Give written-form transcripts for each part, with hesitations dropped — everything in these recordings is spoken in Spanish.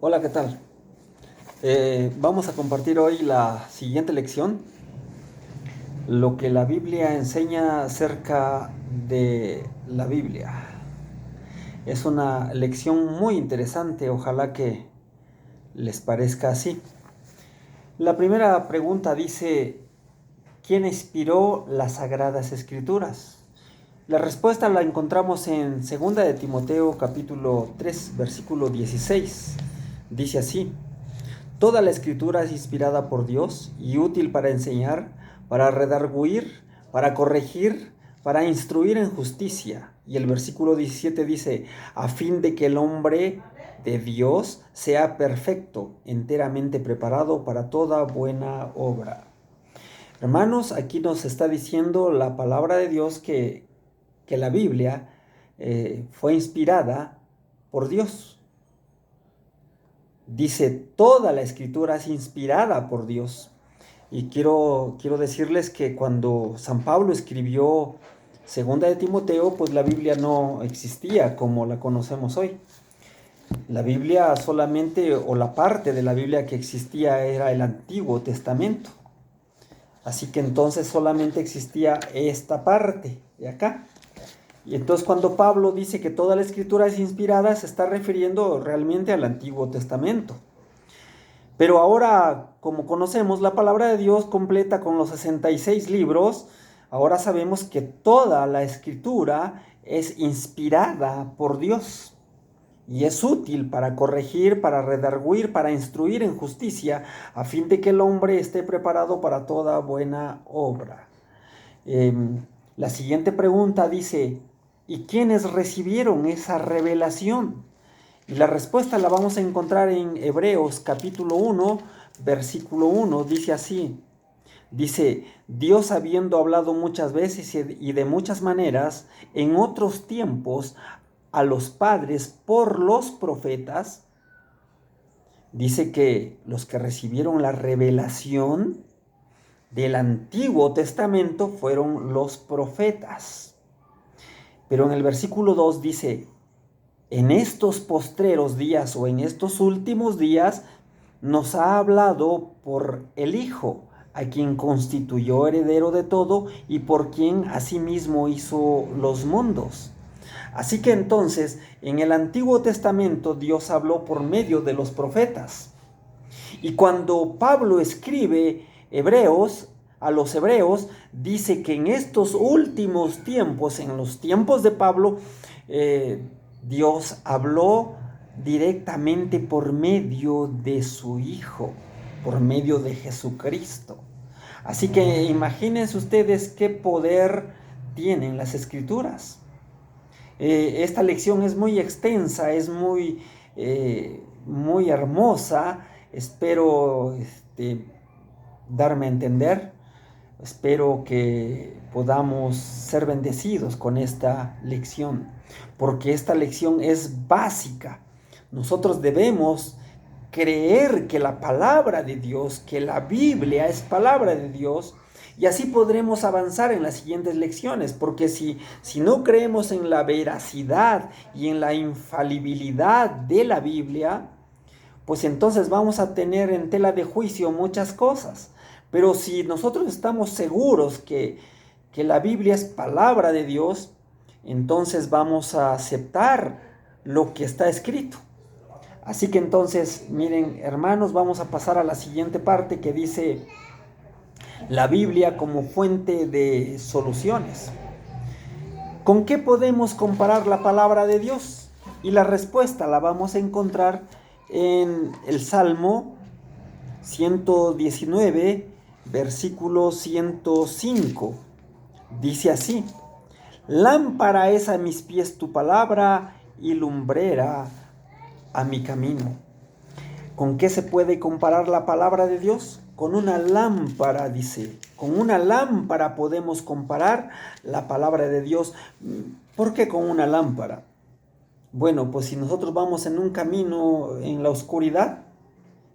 Hola, ¿qué tal? Vamos a compartir hoy la siguiente lección, lo que la Biblia enseña acerca de la Biblia. Es una lección muy interesante, ojalá que les parezca así. La primera pregunta dice, ¿quién inspiró las Sagradas Escrituras? La respuesta la encontramos en 2 de Timoteo capítulo 3, versículo 16. Dice así: Toda la escritura es inspirada por Dios y útil para enseñar, para redarguir, para corregir, para instruir en justicia. Y el versículo 17 dice, a fin de que el hombre de Dios sea perfecto, enteramente preparado para toda buena obra. Hermanos, aquí nos está diciendo la palabra de Dios que la Biblia fue inspirada por Dios. Dice, toda la escritura es inspirada por Dios. Y quiero decirles que cuando San Pablo escribió Segunda de Timoteo, pues la Biblia no existía como la conocemos hoy. La Biblia solamente, o la parte de la Biblia que existía, era el Antiguo Testamento. Así que entonces solamente existía esta parte de acá. Y entonces cuando Pablo dice que toda la escritura es inspirada, se está refiriendo realmente al Antiguo Testamento. Pero ahora, como conocemos la palabra de Dios completa con los 66 libros, ahora sabemos que toda la escritura es inspirada por Dios y es útil para corregir, para redarguir, para instruir en justicia, a fin de que el hombre esté preparado para toda buena obra. La siguiente pregunta dice, ¿y quiénes recibieron esa revelación? Y la respuesta la vamos a encontrar en Hebreos capítulo 1, versículo 1, dice así. Dice, Dios habiendo hablado muchas veces y de muchas maneras en otros tiempos a los padres por los profetas, dice que los que recibieron la revelación del Antiguo Testamento fueron los profetas. Pero en el versículo 2 dice, en estos postreros días o en estos últimos días nos ha hablado por el Hijo, a quien constituyó heredero de todo y por quien asimismo hizo los mundos. Así que entonces en el Antiguo Testamento Dios habló por medio de los profetas. Y cuando Pablo escribe Hebreos, a los hebreos, dice que en estos últimos tiempos, en los tiempos de Pablo, Dios habló directamente por medio de su Hijo, por medio de Jesucristo. Así que imagínense ustedes qué poder tienen las Escrituras. Esta lección es muy extensa, es muy hermosa. Espero darme a entender. Espero que podamos ser bendecidos con esta lección, porque esta lección es básica. Nosotros debemos creer que la palabra de Dios, que la Biblia es palabra de Dios, y así podremos avanzar en las siguientes lecciones, porque si no creemos en la veracidad y en la infalibilidad de la Biblia, pues entonces vamos a tener en tela de juicio muchas cosas. Pero si nosotros estamos seguros que la Biblia es palabra de Dios, entonces vamos a aceptar lo que está escrito. Así que entonces, miren, hermanos, vamos a pasar a la siguiente parte que dice la Biblia como fuente de soluciones. ¿Con qué podemos comparar la palabra de Dios? Y la respuesta la vamos a encontrar en el Salmo 119, versículo 105. Dice así, lámpara es a mis pies tu palabra y lumbrera a mi camino. ¿Con qué se puede comparar la palabra de Dios? Con una lámpara, dice. Con una lámpara podemos comparar la palabra de Dios. ¿Por qué con una lámpara? Bueno, pues si nosotros vamos en un camino en la oscuridad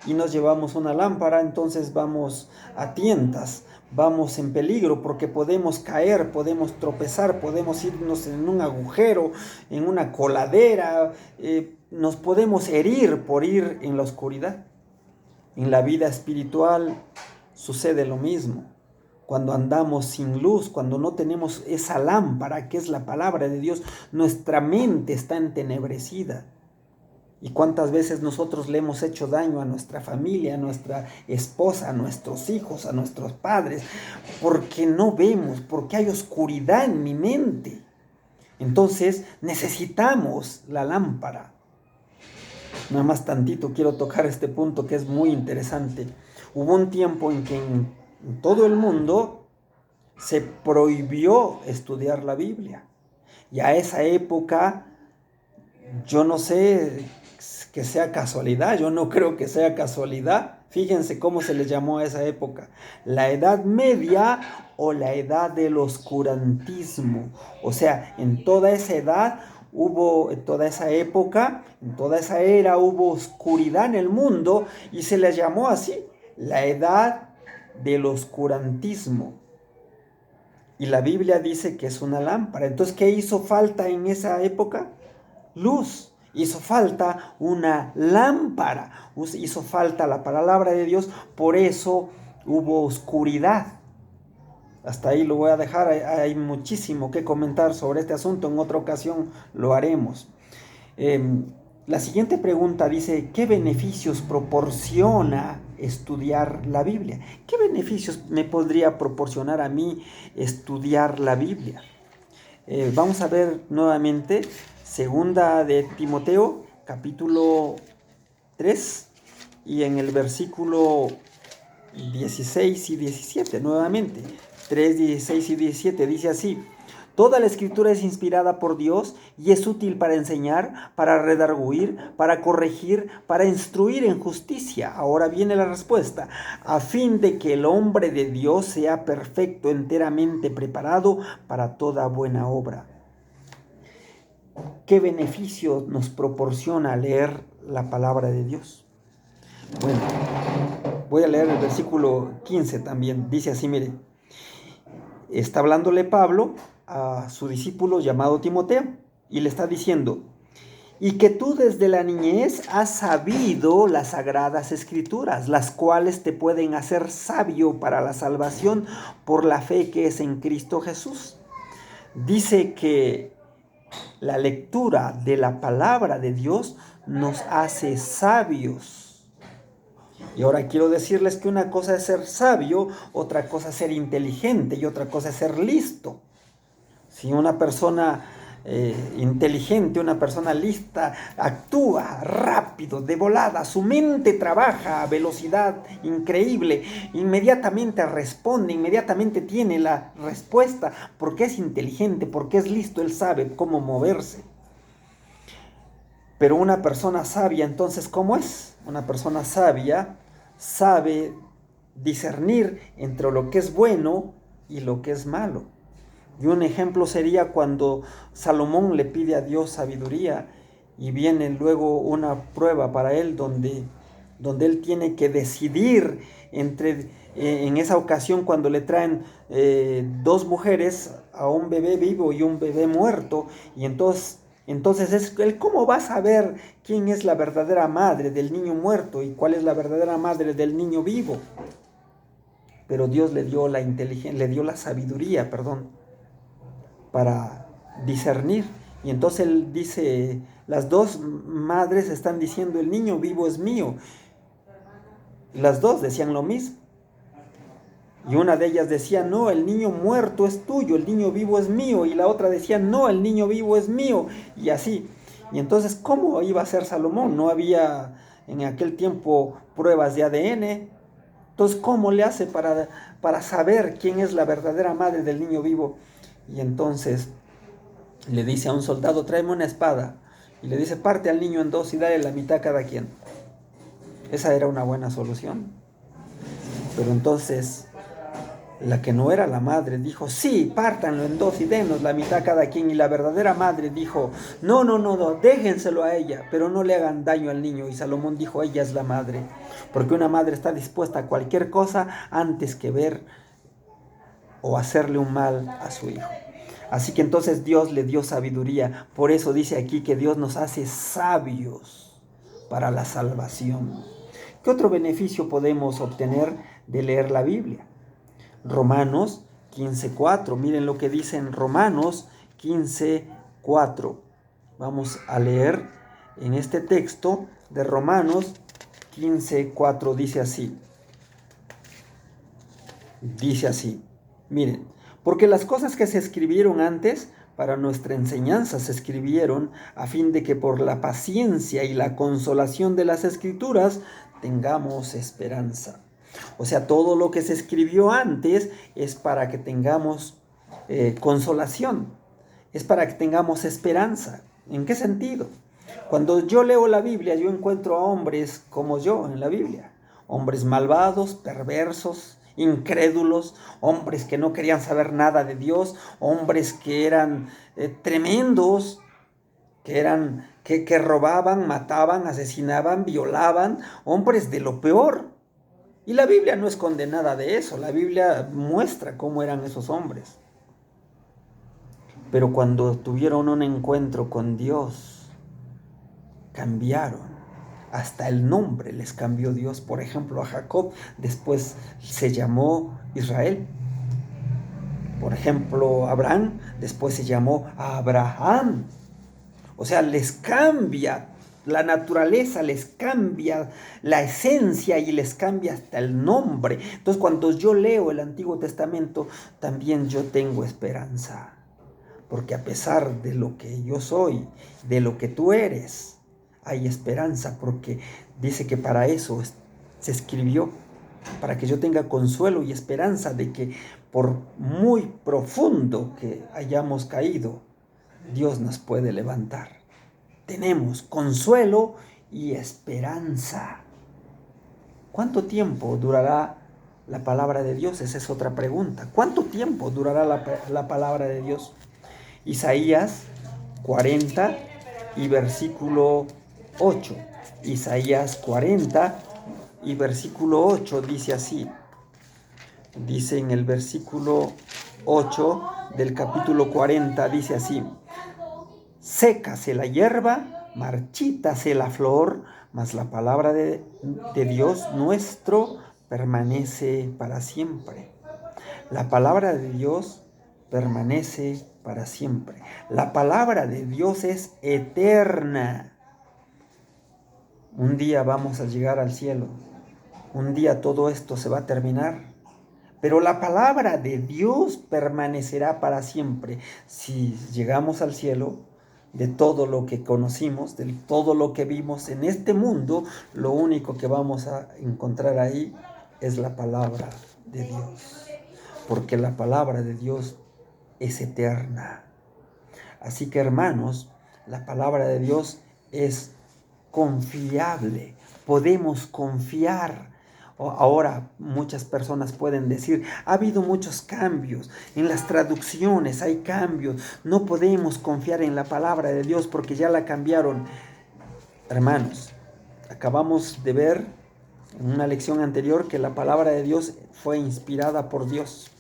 y nos llevamos una lámpara, entonces vamos a tientas, vamos en peligro porque podemos caer, podemos tropezar, podemos irnos en un agujero, en una coladera, nos podemos herir por ir en la oscuridad. En la vida espiritual sucede lo mismo. Cuando andamos sin luz, cuando no tenemos esa lámpara que es la palabra de Dios, nuestra mente está entenebrecida. ¿Y cuántas veces nosotros le hemos hecho daño a nuestra familia, a nuestra esposa, a nuestros hijos, a nuestros padres? Porque no vemos, porque hay oscuridad en mi mente. Entonces necesitamos la lámpara. Nada más tantito quiero tocar este punto que es muy interesante. Hubo un tiempo en que en todo el mundo se prohibió estudiar la Biblia. Y a esa época, yo no sé que sea casualidad, yo no creo que sea casualidad. Fíjense cómo se le llamó a esa época: la Edad Media o la Edad del Oscurantismo. O sea, en toda esa edad en toda esa época, en toda esa era hubo oscuridad en el mundo y se le llamó así, la Edad del Oscurantismo. Y la Biblia dice que es una lámpara. Entonces, ¿qué hizo falta en esa época? Luz. Hizo falta una lámpara. Hizo falta la palabra de Dios. Por eso hubo oscuridad. Hasta ahí lo voy a dejar. Hay muchísimo que comentar sobre este asunto. En otra ocasión lo haremos. La siguiente pregunta dice: ¿qué beneficios proporciona estudiar la Biblia? ¿Qué beneficios me podría proporcionar a mí estudiar la Biblia? Vamos a ver nuevamente segunda de Timoteo, capítulo 3, y en el versículo 16 y 17, nuevamente. 3, 16 y 17 dice así: toda la escritura es inspirada por Dios y es útil para enseñar, para redarguir, para corregir, para instruir en justicia. Ahora viene la respuesta: a fin de que el hombre de Dios sea perfecto, enteramente preparado para toda buena obra. ¿Qué beneficio nos proporciona leer la palabra de Dios? Bueno, voy a leer el versículo 15 también. Dice así, mire. Está hablándole Pablo a su discípulo llamado Timoteo y le está diciendo: y que tú desde la niñez has sabido las sagradas escrituras, las cuales te pueden hacer sabio para la salvación por la fe que es en Cristo Jesús. Dice que la lectura de la palabra de Dios nos hace sabios. Y ahora quiero decirles que una cosa es ser sabio, otra cosa es ser inteligente y otra cosa es ser listo. Si una persona inteligente, una persona lista, actúa rápido, de volada, su mente trabaja a velocidad increíble, inmediatamente responde, inmediatamente tiene la respuesta, porque es inteligente, porque es listo, él sabe cómo moverse. Pero una persona sabia, entonces, ¿cómo es? Una persona sabia sabe discernir entre lo que es bueno y lo que es malo. Y un ejemplo sería cuando Salomón le pide a Dios sabiduría y viene luego una prueba para él donde él tiene que decidir entre, en esa ocasión cuando le traen dos mujeres, a un bebé vivo y un bebé muerto, y entonces él cómo va a saber quién es la verdadera madre del niño muerto y cuál es la verdadera madre del niño vivo. Pero Dios le dio la inteligencia, le dio la sabiduría, para discernir. Y entonces él dice, las dos madres están diciendo: el niño vivo es mío. Las dos decían lo mismo. Y una de ellas decía: no, el niño muerto es tuyo, el niño vivo es mío. Y la otra decía: no, el niño vivo es mío. Y así. Y entonces, ¿cómo iba a ser Salomón? No había en aquel tiempo pruebas de ADN. Entonces, ¿cómo le hace para saber quién es la verdadera madre del niño vivo? Y entonces le dice a un soldado: tráeme una espada. Y le dice: parte al niño en dos y dale la mitad a cada quien. Esa era una buena solución. Pero entonces la que no era la madre dijo: sí, pártanlo en dos y denos la mitad a cada quien. Y la verdadera madre dijo: no, déjenselo a ella, pero no le hagan daño al niño. Y Salomón dijo: ella es la madre, porque una madre está dispuesta a cualquier cosa antes que ver o hacerle un mal a su hijo. Así que entonces Dios le dio sabiduría. Por eso dice aquí que Dios nos hace sabios para la salvación. ¿Qué otro beneficio podemos obtener de leer la Biblia? Romanos 15:4. Miren lo que dice en Romanos 15:4. Vamos a leer en este texto de Romanos 15:4. Dice así. Dice así. Miren, porque las cosas que se escribieron antes para nuestra enseñanza se escribieron a fin de que por la paciencia y la consolación de las escrituras tengamos esperanza. O sea, todo lo que se escribió antes es para que tengamos consolación, es para que tengamos esperanza. ¿En qué sentido? Cuando yo leo la Biblia, yo encuentro a hombres como yo en la Biblia, hombres malvados, perversos, incrédulos, hombres que no querían saber nada de Dios, hombres que eran tremendos, que robaban, mataban, asesinaban, violaban, hombres de lo peor. Y la Biblia no esconde nada de eso, la Biblia muestra cómo eran esos hombres. Pero cuando tuvieron un encuentro con Dios, cambiaron. Hasta el nombre les cambió Dios. Por ejemplo, a Jacob después se llamó Israel. Por ejemplo, a Abraham después se llamó Abraham. O sea, les cambia la naturaleza, les cambia la esencia y les cambia hasta el nombre. Entonces, cuando yo leo el Antiguo Testamento, también yo tengo esperanza. Porque a pesar de lo que yo soy, de lo que tú eres, hay esperanza, porque dice que para eso se escribió, para que yo tenga consuelo y esperanza de que por muy profundo que hayamos caído, Dios nos puede levantar. Tenemos consuelo y esperanza. ¿Cuánto tiempo durará la palabra de Dios? Esa es otra pregunta. ¿Cuánto tiempo durará la palabra de Dios? Isaías 40 y versículo 8. Isaías 40 y versículo 8 dice así. Dice en el versículo 8 del capítulo 40, dice así: sécase la hierba, marchítase la flor, mas la palabra de Dios nuestro permanece para siempre. La palabra de Dios permanece para siempre. La palabra de Dios es eterna. Un día vamos a llegar al cielo. Un día todo esto se va a terminar. Pero la palabra de Dios permanecerá para siempre. Si llegamos al cielo, de todo lo que conocimos, de todo lo que vimos en este mundo, lo único que vamos a encontrar ahí es la palabra de Dios. Porque la palabra de Dios es eterna. Así que, hermanos, la palabra de Dios es confiable. Podemos confiar. Ahora muchas personas pueden decir, ha habido muchos cambios, en las traducciones hay cambios, no podemos confiar en la palabra de Dios porque ya la cambiaron. Hermanos, acabamos de ver en una lección anterior que la palabra de Dios fue inspirada por Dios.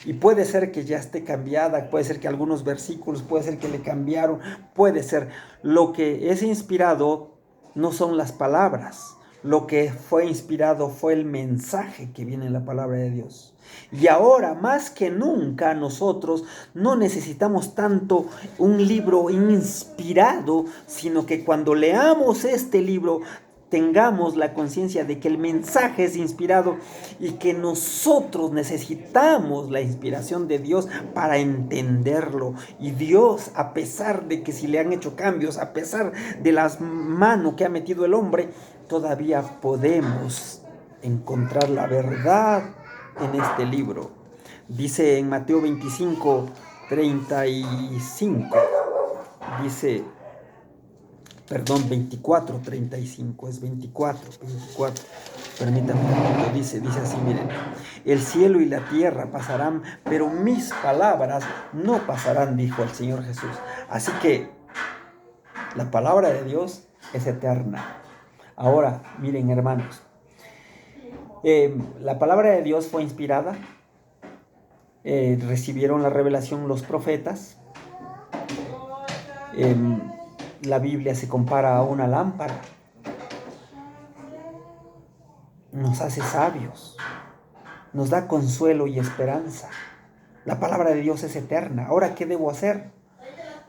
Y puede ser que ya esté cambiada, puede ser que algunos versículos, puede ser que le cambiaron, puede ser. Lo que es inspirado no son las palabras. Lo que fue inspirado fue el mensaje que viene en la palabra de Dios. Y ahora, más que nunca, nosotros no necesitamos tanto un libro inspirado, sino que cuando leamos este libro, tengamos la conciencia de que el mensaje es inspirado y que nosotros necesitamos la inspiración de Dios para entenderlo. Y Dios, a pesar de que si le han hecho cambios, a pesar de las manos que ha metido el hombre, todavía podemos encontrar la verdad en este libro. Dice en Mateo 25:35, dice... 24:35, es 24, permítanme un momento, dice así, miren, el cielo y la tierra pasarán, pero mis palabras no pasarán, dijo el Señor Jesús. Así que la palabra de Dios es eterna. Ahora, miren, hermanos, la palabra de Dios fue inspirada, recibieron la revelación los profetas. La Biblia se compara a una lámpara. Nos hace sabios, nos da consuelo y esperanza. La palabra de Dios es eterna. Ahora, ¿qué debo hacer?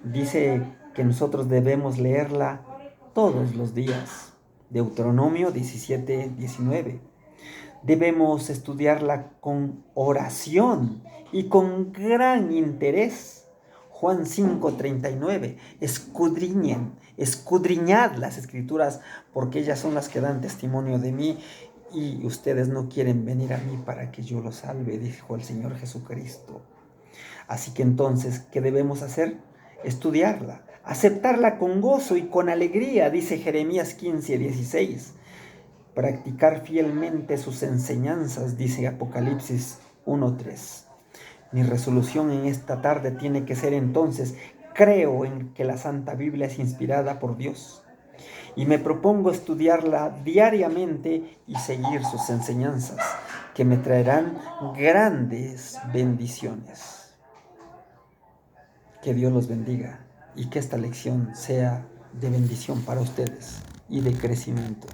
Dice que nosotros debemos leerla todos los días. Deuteronomio 17:19. Debemos estudiarla con oración y con gran interés. Juan 5:39. Escudriñad las escrituras, porque ellas son las que dan testimonio de mí, y ustedes no quieren venir a mí para que yo los salve, dijo el Señor Jesucristo. Así que entonces, ¿qué debemos hacer? Estudiarla, aceptarla con gozo y con alegría, dice Jeremías 15:16. Practicar fielmente sus enseñanzas, dice Apocalipsis 1:3. Mi resolución en esta tarde tiene que ser entonces: creo en que la Santa Biblia es inspirada por Dios y me propongo estudiarla diariamente y seguir sus enseñanzas, que me traerán grandes bendiciones. Que Dios los bendiga y que esta lección sea de bendición para ustedes y de crecimiento.